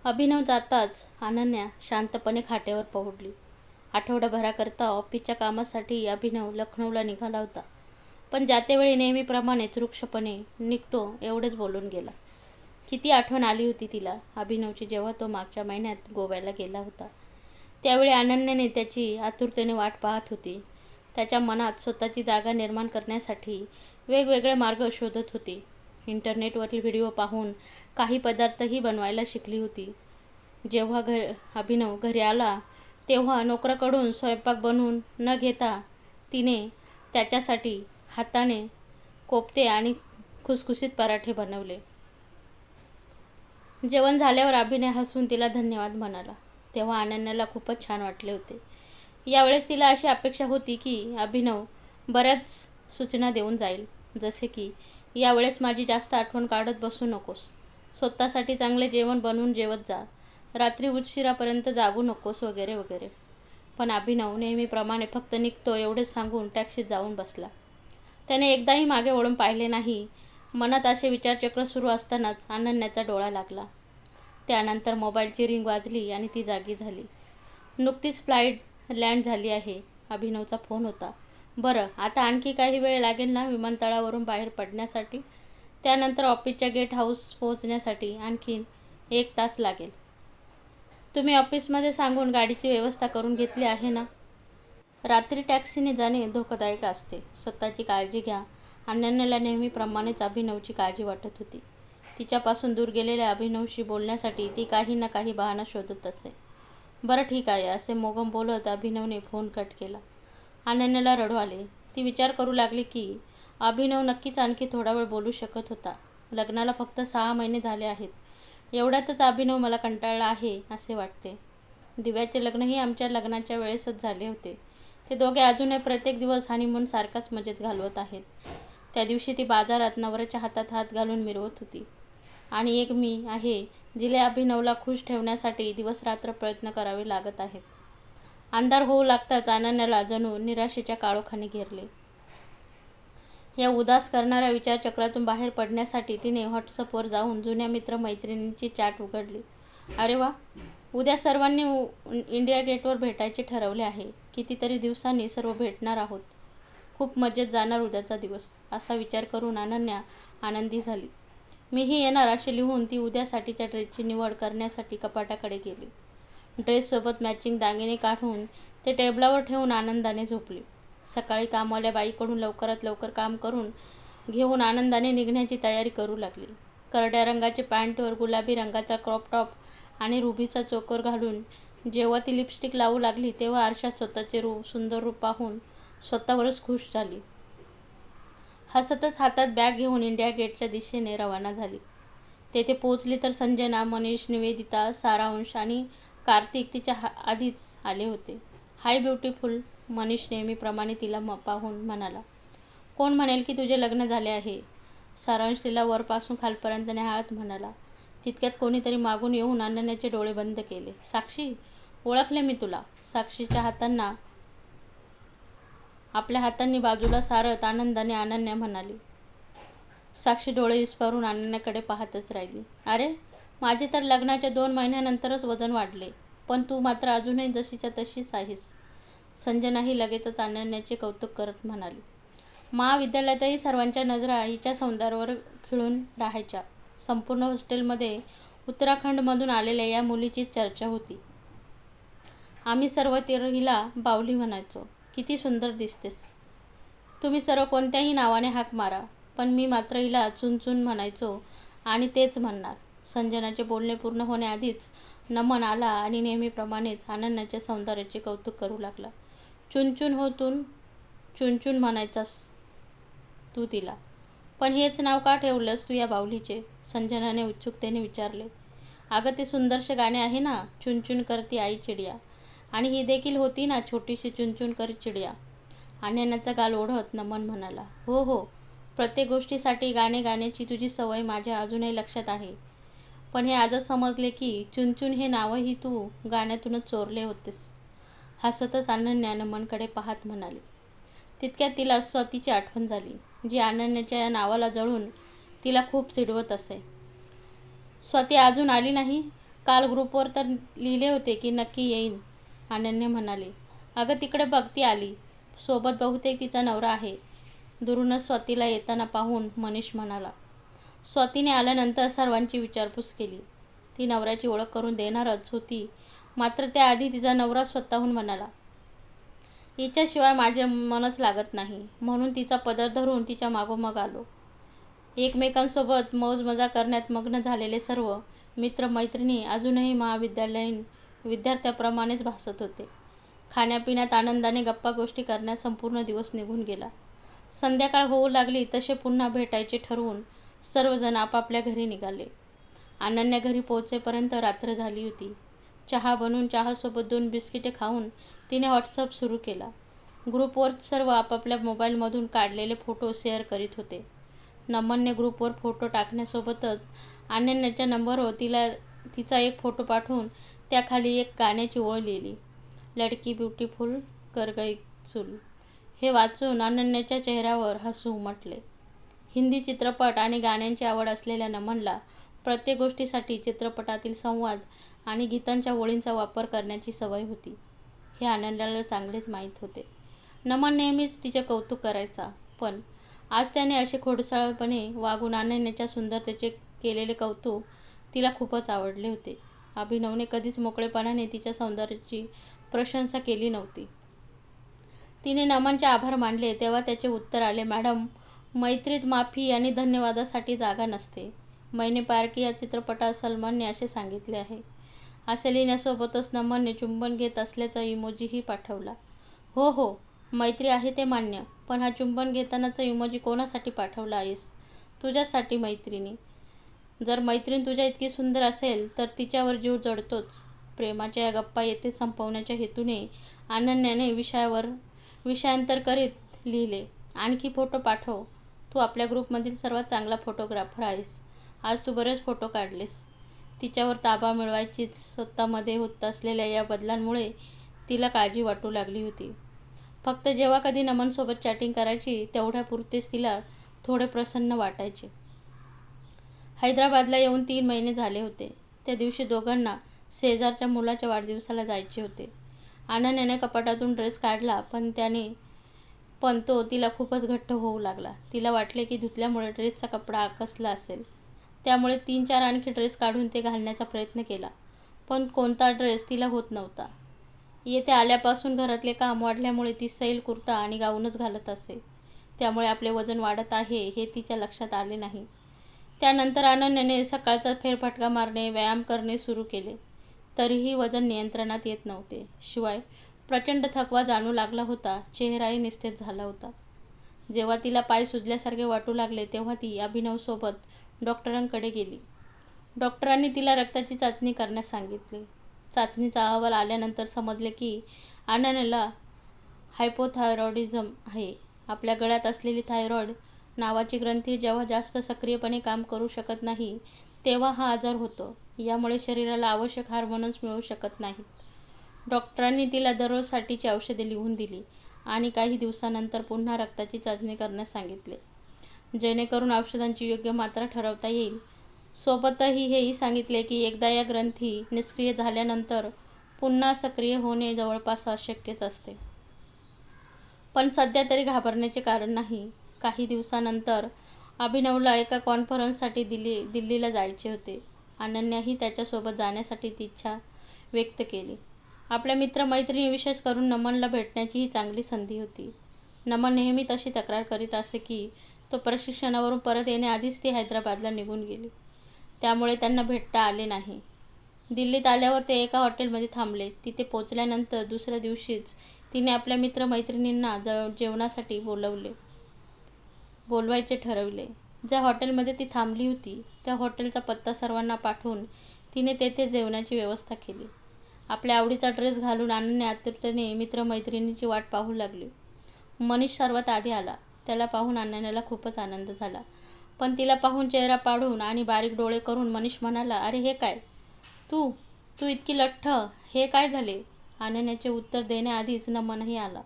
अभिनव जाताच अनन्या शांतपणे खाटेवर पहुडली. आठवडाभराकरता ऑफिसच्या कामासाठी अभिनव लखनौला निघाला होता. पण जातेवेळी नेहमीप्रमाणेच रुक्षपणे निघतो एवढंच बोलून गेला. किती आठवण आली होती तिला अभिनवची जेव्हा तो मागच्या महिन्यात गोव्याला गेला होता. त्यावेळी अनन्याने त्याची आतुरतेने वाट पाहत होती. त्याच्या मनात स्वतःची जागा निर्माण करण्यासाठी वेगवेगळे मार्ग शोधत होती. इंटरनेटवरील व्हिडिओ पाहून काही पदार्थही बनवायला शिकली होती. जेव्हा अभिनव घरी आला तेव्हा नोकराकडून स्वयंपाक बनवून न घेता तिने त्याच्यासाठी हाताने कोफ्ते आणि खुसखुशीत पराठे बनवले. जेवण झाल्यावर अभिनव हसून तिला धन्यवाद म्हणाला. तेव्हा अनन्याला खूपच छान वाटले होते. यावेळेस तिला अशी अपेक्षा होती की अभिनव बऱ्याच सूचना देऊन जाईल, जसे की यावेळेस माझी जास्त आठवण काढत बसू नकोस, स्वतःसाठी चांगले जेवण बनवून जेवत जा, रात्री उशिरापर्यंत जागू नकोस वगैरे वगैरे. पण अभिनव नेहमीप्रमाणे फक्त निघतो एवढेच सांगून टॅक्सीत जाऊन बसला. त्याने एकदाही मागे वळून पाहिले नाही. मनात असे विचारचक्र सुरू असतानाच अनन्याचा डोळा लागला. त्यानंतर मोबाईलची रिंग वाजली आणि ती जागी झाली. नुकतीच फ्लाईट लँड झाली आहे. अभिनवचा फोन होता. बरं, आता आणखी काही वेळ लागेल ना विमानतळावरून बाहेर पडण्यासाठी? त्यानंतर ऑफिसच्या गेट हाऊस पोहोचण्यासाठी आणखी 1 तास लागेल. तुम्ही ऑफिसमध्ये सांगून गाडीची व्यवस्था करून घेतली आहे ना? रात्री टॅक्सीने जाणे धोकादायक असते. स्वतःची काळजी घ्या. अनन्याला नेहमीप्रमाणेच अभिनवची काळजी वाटत होती. तिच्यापासून दूर गेलेल्या अभिनवशी बोलण्यासाठी ती काही ना काही बहाणा शोधत असे. बरं ठीक आहे, असे मोगम बोलत अभिनवने फोन कट केला. अनन्याला रडू आले. ती विचार करू लागली की अभिनव नक्कीच आणखी थोडा वेळ बोलू शकत होता. लग्नाला फक्त 6 महिने झाले आहेत. एवढ्यातच अभिनव मला कंटाळला आहे असे वाटते. दिव्याचे लग्नही आमच्या लग्नाच्या वेळेसच झाले होते. ते दोघे अजूनही प्रत्येक दिवस हनीमून सारखाच मजेत घालवत आहेत. त्या दिवशी ती बाजारात नवऱ्याच्या हातात हात घालून मिरवत होती. आणि एक मी आहे जिला अभिनवला खुश ठेवण्यासाठी दिवसरात्र प्रयत्न करावे लागत आहेत. अंधार होऊ लागताच अनन्याला जणू निराशेच्या काळोखाने घेरले. या उदास करणाऱ्या विचारचक्रातून बाहेर पडण्यासाठी तिने व्हॉट्सअपवर जाऊन जुन्या मित्रमैत्रिणींची चॅट उघडली. अरे वा, उद्या सर्वांनी इंडिया गेटवर भेटायचे ठरवले आहे. कितीतरी दिवसांनी सर्व भेटणार आहोत. खूप मजेत जाणार उद्याचा दिवस, असा विचार करून अनन्या आनंदी झाली. मीही येणार असे लिहून ती उद्यासाठीच्या ड्रेसची निवड करण्यासाठी कपाटाकडे गेली. ड्रेससोबत मॅचिंग दागिने काढून ते टेबलावर ठेवून आनंदाने झोपली. सकाळी कामवाल्या बाईकडून लवकरात लवकर काम करून घेऊन आनंदाने निघण्याची तयारी करू लागली. करड्या रंगाचे पॅन्टवर गुलाबी रंगाचा क्रॉप टॉप आणि रुबीचा चोकर घालून जेव्हा ती लिपस्टिक लावू लागली तेव्हा आरशात स्वतःचे सुंदर रूप पाहून स्वतःवरच खुश झाली. हसतच हातात बॅग घेऊन इंडिया गेटच्या दिशेने रवाना झाली. तेथे पोहोचली तर संजना, मनीष, निवेदिता, सारांश आणि कार्तिक तिच्या आधीच आले होते. हाय ब्युटिफुल, मनीष नेहमीप्रमाणे तिला पाहून म्हणाला. कोण म्हणेल की तुझे लग्न झाले आहे? सारांश तिला वरपासून खालपर्यंत न्याहाळत म्हणाला. तितक्यात कोणीतरी मागून येऊन अनन्याचे डोळे बंद केले. साक्षी, ओळखले मी तुला. साक्षीच्या हातांना आपल्या हातांनी बाजूला सारत आनंदाने अनन्या म्हणाली. साक्षी डोळे विस्फारून अनन्याकडे पाहतच राहिली. अरे, माझे तर लग्नाच्या 2 महिन्यानंतरच वजन वाढले, पण तू मात्र अजूनही जशीच्या तशीच आहेस. संजनाही लगेचच अनन्याचे कौतुक करत म्हणाली. महाविद्यालयातही सर्वांच्या नजरा हिच्या सौंदर्यावर खिळून राहायच्या. संपूर्ण हॉस्टेलमध्ये उत्तराखंडमधून आलेल्या या मुलीचीच चर्चा होती. आम्ही सर्व हिला बावली म्हणायचो. किती सुंदर दिसतेस. तुम्ही सर्व कोणत्याही नावाने हाक मारा, पण मी मात्र हिला चुनचुन म्हणायचो आणि तेच म्हणणार. संजनाचे बोलणे पूर्ण होण्याआधीच नमन आला आणि नेहमीप्रमाणेच अनन्याच्या सौंदर्याचे कौतुक करू लागला. चुनचुन हो, तू चुनचुन म्हणायचास तू तिला. पण हेच नाव का ठेवलंस तू या बावलीचे? संजनाने उत्सुकतेने विचारले. अगं, ते सुंदरसे गाणे आहे ना, चुनचुन करती आई चिडिया. आणि ही देखील होती ना छोटीशी चुनचुन कर चिडिया. अनन्याचा गाल ओढत नमन म्हणाला. हो हो, प्रत्येक गोष्टीसाठी गाणे गाण्याची तुझी सवय माझ्या अजूनही लक्षात आहे. पण हे आजच समजले की चुनचुन हे नावही तू गाण्यातूनच चोरले होतेस. हसतच अनन्या नमनकडे पाहत म्हणाली. तितक्यात तिला स्वातीची आठवण झाली, जी अनन्याच्या या नावाला जळून तिला खूप चिडवत असे. स्वाती अजून आली नाही काल ग्रुपवर तर लिहिले होते की नक्की येईन, अनन्या म्हणाली. अगं तिकडे बघ, ती आली. सोबत बहुतेक तिचा नवरा आहे. दुरूनच स्वातीला येताना पाहून मनीष म्हणाला. स्वातीने आल्यानंतर सर्वांची विचारपूस केली. ती नवऱ्याची ओळख करून देणारच होती, मात्र त्याआधी तिचा नवरा स्वतःहून म्हणाला, हिच्याशिवाय माझे मनच लागत नाही, म्हणून तिचा पदर धरून तिच्या मागोमाग आलो. एकमेकांसोबत मौज मजा करण्यात मग्न झालेले सर्व मित्रमैत्रिणी अजूनही महाविद्यालयीन विद्यार्थ्याप्रमाणेच भासत होते. खाण्यापिण्यात आनंदाने गप्पा गोष्टी करण्यात संपूर्ण दिवस निघून गेला. संध्याकाळ होऊ लागली तसे पुन्हा भेटायचे ठरवून सर्वजण आपापल्या घरी निघाले. अनन्या घरी पोहोचेपर्यंत रात्र झाली होती. चहा बनवून चहासोबत 2 बिस्किटे खाऊन तिने व्हॉट्सअप सुरू केला. ग्रुपवर सर्व आपापल्या मोबाईलमधून काढलेले फोटो शेअर करीत होते. नमनने ग्रुपवर फोटो टाकण्यासोबतच अनन्याच्या नंबरवर तिचा एक फोटो पाठवून त्याखाली एक गाण्याची ओळ लिहिली. लडकी ब्युटिफुल कर गई चूल. हे वाचून अनन्याच्या चेहऱ्यावर हसू उमटले. हिंदी चित्रपट आणि गाण्यांची आवड असलेल्या नमनला प्रत्येक गोष्टीसाठी चित्रपटातील संवाद आणि गीतांच्या ओळींचा वापर करण्याची सवय होती, हे अनन्याला चांगलेच माहीत होते. नमन नेहमीच तिचे कौतुक करायचा, पण आज त्याने असे खोडसाळपणे वागून अनन्याच्या सुंदरतेचे केलेले कौतुक तिला खूपच आवडले होते. अभिनवने कधीच मोकळेपणाने तिच्या सौंदर्याची प्रशंसा केली नव्हती. तिने नमनचे आभार मानले तेव्हा त्याचे उत्तर आले, मॅडम, मैत्रीत माफी आणि धन्यवादासाठी जागा नसते. मैंने प्यार किया चित्रपटात सलमानने असे सांगितले आहे. असे लिहिण्यासोबतच नमनने चुंबन घेत असल्याचा इमोजीही पाठवला. हो हो, मैत्री आहे ते मान्य, पण हा चुंबन घेतानाचा इमोजी कोणासाठी पाठवला आहेस? तुझ्यासाठी मैत्रिणी. जर मैत्रीण तुझ्या इतकी सुंदर असेल तर तिच्यावर जीव जडतोच. प्रेमाच्या या गप्पा येथे संपवण्याच्या हेतूने अनन्याने विषयांतर करीत लिहिले, आणखी फोटो पाठव. तू आपल्या ग्रुपमधील सर्वात चांगला फोटोग्राफर आहेस. आज तू बरेच फोटो काढलेस. तिच्यावर ताबा मिळवायचीच स्वतःमध्ये होत असलेल्या या बदलांमुळे तिला काळजी वाटू लागली होती. फक्त जेव्हा कधी नमनसोबत चॅटिंग करायची तेवढ्यापुरतेच तिला थोडे प्रसन्न वाटायचे. हैदराबादला येऊन 3 महिने झाले होते. त्या दिवशी दोघांना शेजारच्या मुलाच्या वाढदिवसाला जायचे होते. अनन्याने कपाटातून ड्रेस काढला, पण तो तिला खूपच घट्ट होऊ लागला. तिला वाटले की धुतल्यामुळे ड्रेसचा कपडा आकसला असेल. त्यामुळे 3-4 आणखी ड्रेस काढून ते घालण्याचा प्रयत्न केला, पण कोणता ड्रेस तिला होत नव्हता. येथे आल्यापासून घरातले काम वाढल्यामुळे ती सैल कुर्ता आणि गाऊनच घालत असे. त्यामुळे आपले वजन वाढत आहे हे तिच्या लक्षात आले नाही. त्यानंतर अनन्याने सकाळचा फेरफटका मारणे, व्यायाम करणे सुरू केले. तरीही वजन नियंत्रणात येत नव्हते. शिवाय प्रचंड थकवा जाणू लागला होता. चेहराही निस्तेज झाला होता. जेव्हा तिला पाय सुजल्यासारखे वाटू लागले तेव्हा ती अभिनवसोबत डॉक्टरांकडे गेली. डॉक्टरांनी तिला रक्ताची चाचणी करण्यास सांगितले. चाचणीचा अहवाल आल्यानंतर समजले की अनन्याला हायपोथायरॉइडिझम आहे. आपल्या गळ्यात असलेली थायरॉइड नावाची ग्रंथी जेव्हा जास्त सक्रियपणे काम करू शकत नाही तेव्हा हा आजार होतो. यामुळे शरीराला आवश्यक हार्मोन्स मिळू शकत नाहीत. डॉक्टरांनी तिला दररोजसाठीची औषधे लिहून दिली आणि काही दिवसानंतर पुन्हा रक्ताची चाचणी करण्यास सांगितले, जेणेकरून औषधांची योग्य मात्रा ठरवता येईल. सोबतही हेही सांगितले की एकदा या ग्रंथी निष्क्रिय झाल्यानंतर पुन्हा सक्रिय होणे जवळपास अशक्यच असते. पण सध्या तरी घाबरण्याचे कारण नाही. काही दिवसानंतर अभिनवला एका कॉन्फरन्ससाठी दिल्लीला जायचे होते. अनन्याही त्याच्यासोबत जाण्यासाठी ती इच्छा व्यक्त केली. आपल्या मित्रमैत्रिणी, विशेष करून नमनला भेटण्याची ही चांगली संधी होती. नमन नेहमी तशी तक्रार करीत असे की तो प्रशिक्षणावरून परत येण्याआधीच ती हैदराबादला निघून गेली. त्यामुळे त्यांना भेटता आले नाही. दिल्लीत आल्यावर ते एका हॉटेलमध्ये थांबले. तिथे पोचल्यानंतर दुसऱ्या दिवशीच तिने आपल्या मित्रमैत्रिणींना जेवणासाठी बोलवायचे ठरविले. ज्या हॉटेलमध्ये ती थांबली होती त्या हॉटेलचा पत्ता सर्वांना पाठवून तिने तेथे जेवणाची व्यवस्था केली. आपल्या आवडीचा ड्रेस घालून अनन्या आतुरतेने मित्रमैत्रिणींची वाट पाहू लागली. मनीष सर्वात आधी आला. त्याला पाहून अनन्याला खूपच आनंद झाला, पण तिला पाहून चेहरा पाडून आणि बारीक डोळे करून मनीष म्हणाला, अरे हे काय? तू इतकी लठ्ठ, हे काय झाले? अनन्याचे उत्तर देण्याआधीच नमनही आला.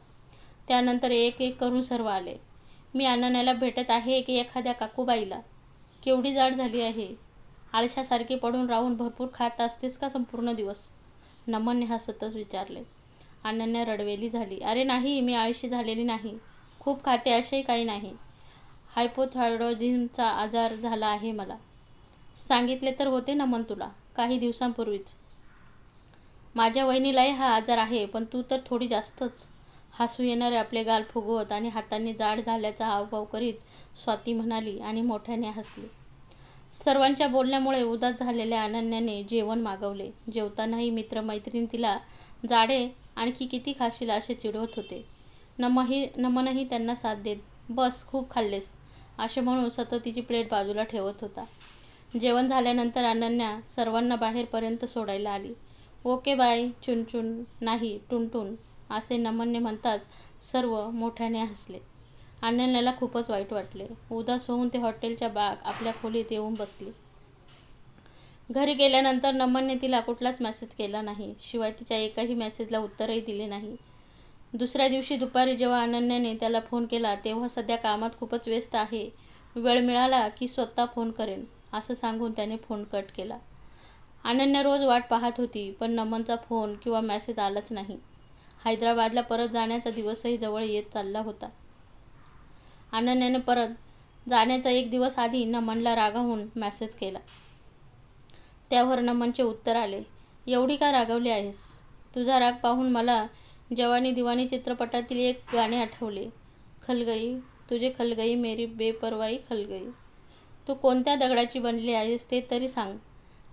त्यानंतर एक एक करून सर्व आले. मी अनन्याला भेटत आहे की एखाद्या काकूबाईला? केवढी जाड झाली आहे. आळशासारखी पडून राहून भरपूर खात असतेस का संपूर्ण दिवस? नमनने हसतच विचारले. अनन्या रडवेली झाली. अरे नाही, मी आळशी झालेली नाही. खूप खाते असेही काही नाही. हायपोथायरॉइडिझमचा आजार झाला आहे मला. सांगितले तर होते नमन तुला, काही दिवसांपूर्वीच. माझ्या वहिनीलाही हा आजार आहे, पण तू तर थोडी जास्तच. हसू येणारे आपले गाल फुगवत आणि हातांनी जाड झाल्याचा हावभाव करीत स्वाती म्हणाली आणि मोठ्याने हसली. सर्वांच्या बोलण्यामुळे उदास झालेल्या अनन्याने जेवण मागवले. जेवतानाही मित्रमैत्रीण तिला जाडे आणखी किती खाशील असे चिडवत होते. नमनही त्यांना साथ देत बस खूप खाल्लेस असे म्हणून सतत तिची प्लेट बाजूला ठेवत होता. जेवण झाल्यानंतर अनन्या सर्वांना बाहेरपर्यंत सोडायला आली. ओके बाय चुनचुन, नाही टुनटुन असे नमनने म्हणताच सर्व मोठ्याने हसले. अनन्याला खूपच वाईट वाटले. उदास होऊन ते हॉटेलच्या आपल्या खोलीत येऊन बसली. घरी गेल्यानंतर नमनने तिला कुठलाच मेसेज केला नाही, शिवाय तिच्या एकाही मेसेजला उत्तरही दिले नाही. दुसऱ्या दिवशी दुपारी जेव्हा अनन्याने त्याला फोन केला तेव्हा सध्या कामात खूपच व्यस्त आहे, वेळ मिळाला की स्वतः फोन करेन असं सांगून त्याने फोन कट केला. अनन्या रोज वाट पाहत होती, पण नमनचा फोन किंवा मेसेज आलाच नाही. हैदराबादला परत जाण्याचा दिवसही जवळ येत चालला होता. अनन्याने परत जाण्याचा एक दिवस आधी नमनला रागावून मेसेज केला. त्यावर नमनचे उत्तर आले. एवढी का रागावली आहेस? तुझा राग पाहून मला जवानी दिवानी चित्रपटातील एक गाणे आठवले. खल गई तुझे खल गई मेरी बेपरवाई खल गई. तू कोणत्या दगडाची बनली आहेस ते तरी सांग.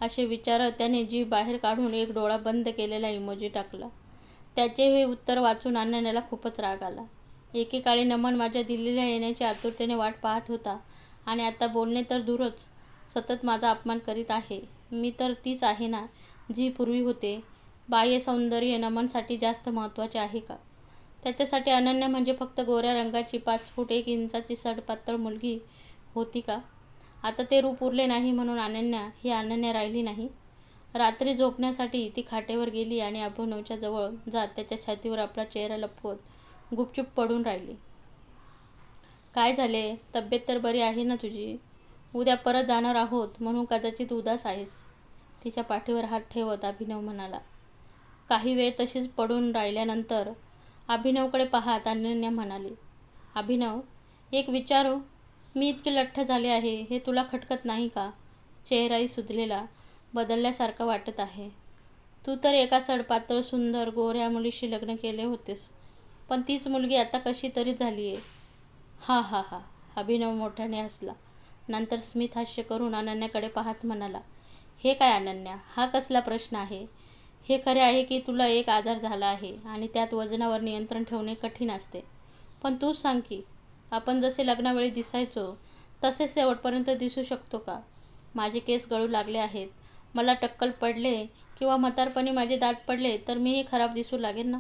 असे विचारत त्याने जीभ बाहेर काढून एक डोळा बंद केलेला इमोजी टाकला. त्याचे हे उत्तर वाचून अनन्याला खूपच राग आला. एकेकाळी नमन माझ्या दिल्लीला येण्याची आतुरतेने वाट पाहत होता आणि आता बोलणे तर दूरच, सतत माझा अपमान करीत आहे. मी तर तीच आहे ना जी पूर्वी होते. बाह्य सौंदर्य नमनसाठी जास्त महत्त्वाचे आहे का? त्याच्यासाठी अनन्या म्हणजे फक्त गोऱ्या रंगाची 5 फूट 1 इंचाची सडपातळ मुलगी होती का? आता ते रूप उरले नाही म्हणून अनन्या ही अनन्या राहिली नाही. रात्री झोपण्यासाठी ती खाटेवर गेली आणि अभिनवच्या जवळ जात त्याच्या छातीवर आपला चेहरा लपवत गुपचूप पडून राहिली. काय झाले? तब्येत तर बरी आहे ना तुझी? उद्या परत जाणार आहोत म्हणून कदाचित उदास आहेस. तिच्या पाठीवर हात ठेवत अभिनव म्हणाला. काही वेळ तशीच पडून राहिल्यानंतर अभिनवकडे पाहत अनन्या म्हणाली. अभिनव, एक विचारू? मी इतकी लठ्ठ झाले आहे हे तुला खटकत नाही का? चेहराही सुजलेला, बदलल्यासारखा वाटत आहे. तू तर एका सडपातळ सुंदर गोऱ्या मुलीशी लग्न केले होतेस, पण तीच मुलगी आता कशी तरी झाली आहे. हा हा हा. अभिनव मोठ्याने हसला. नंतर स्मित हास्य करून अनन्याकडे पाहत म्हणाला. हे काय अनन्या, हा कसला प्रश्न आहे? हे खरे आहे की तुला एक आजार झाला आहे आणि त्यात वजनावर नियंत्रण ठेवणे कठीण असते. पण तूच सांग की, आपण जसे लग्नावेळी दिसायचो तसे शेवटपर्यंत दिसू शकतो का? माझे केस गळू लागले आहेत, मला टक्कल पडले किंवा म्हातारपणी माझे दात पडले तर मीही खराब दिसू लागेन ना?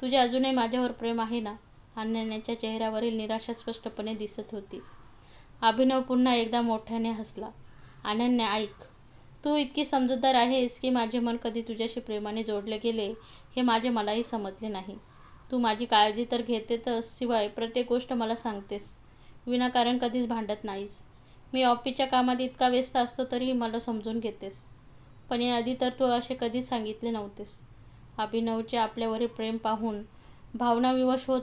तुझे अजूनही माझ्यावर प्रेम आहे ना? अनन्याच्या चेहऱ्यावरील निराशा स्पष्टपणे दिसत होती. अभिनव पुन्हा एकदा मोठ्याने हसला. अनन्या ऐक, तू इतकी समजूतदार आहेस की माझे मन कधी तुझ्याशी प्रेमाने जोडले गेले हे मलाही समजले नाही. तू माझी काळजी तर घेतेतच, शिवाय प्रत्येक गोष्ट मला सांगतेस. विनाकारण कधीच भांडत नाहीस. मी ऑफिसच्या कामात इतका व्यस्त असतो तरीही मला समजून घेतेस. पण याआधी तर तू असे कधीच सांगितले नव्हतेस. अभिनवचे आपल्यावरील प्रेम पाहून भावनाविवश होत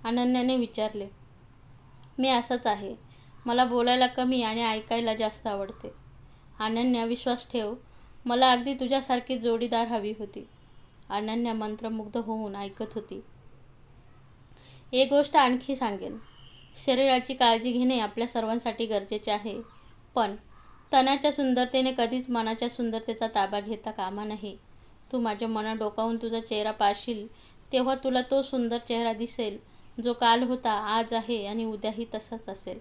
अनन्याने विचारले. मी असाच आहे. मला बोलायला कमी आणि ऐकायला जास्त आवडते. अनन्या, विश्वास ठेव, मला अगदी तुझ्यासारखी जोडीदार हवी होती. अनन्या मंत्रमुग्ध होऊन ऐकत होती. एक गोष्ट आणखी सांगेन. शरीराची काळजी घेणे आपल्या सर्वांसाठी गरजेचे आहे, पण तनाच्या सुंदरतेने कधीच मनाच्या सुंदरतेचा ताबा घेता कामा नये. तू माझ्या मनात डोकावून तुझा चेहरा पाहशील तेव्हा तुला तो सुंदर चेहरा दिसेल जो काल होता, आज आहे आणि उद्याही तसाच असेल.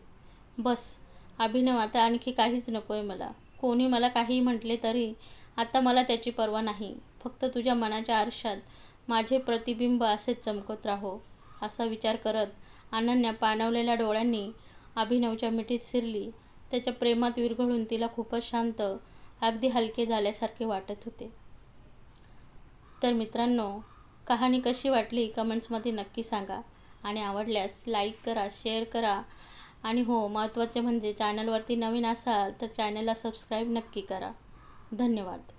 बस अभिनव, आता आणखी काहीच नकोय मला. कोणी मला काहीही म्हटले तरी आता मला त्याची पर्वा नाही. फक्त तुझ्या मनाच्या आरशात माझे प्रतिबिंब असेच चमकत राहो. असा विचार करत अनन्या पाणावलेल्या डोळ्यांनी अभिनवच्या मिठीत शिरली. त्याच्या प्रेमात विरघळून तिला खूपच शांत, अगदी हलके झाल्यासारखे वाटत होते. तर मित्रांनो, कहाणी कशी वाटली कमेंट्समध्ये नक्की सांगा आणि आवडल्यास लाईक करा, शेअर करा आणि हो, महत्त्वाचे म्हणजे चॅनलवरती नवीन असाल तर चॅनलला सबस्क्राईब नक्की करा. धन्यवाद.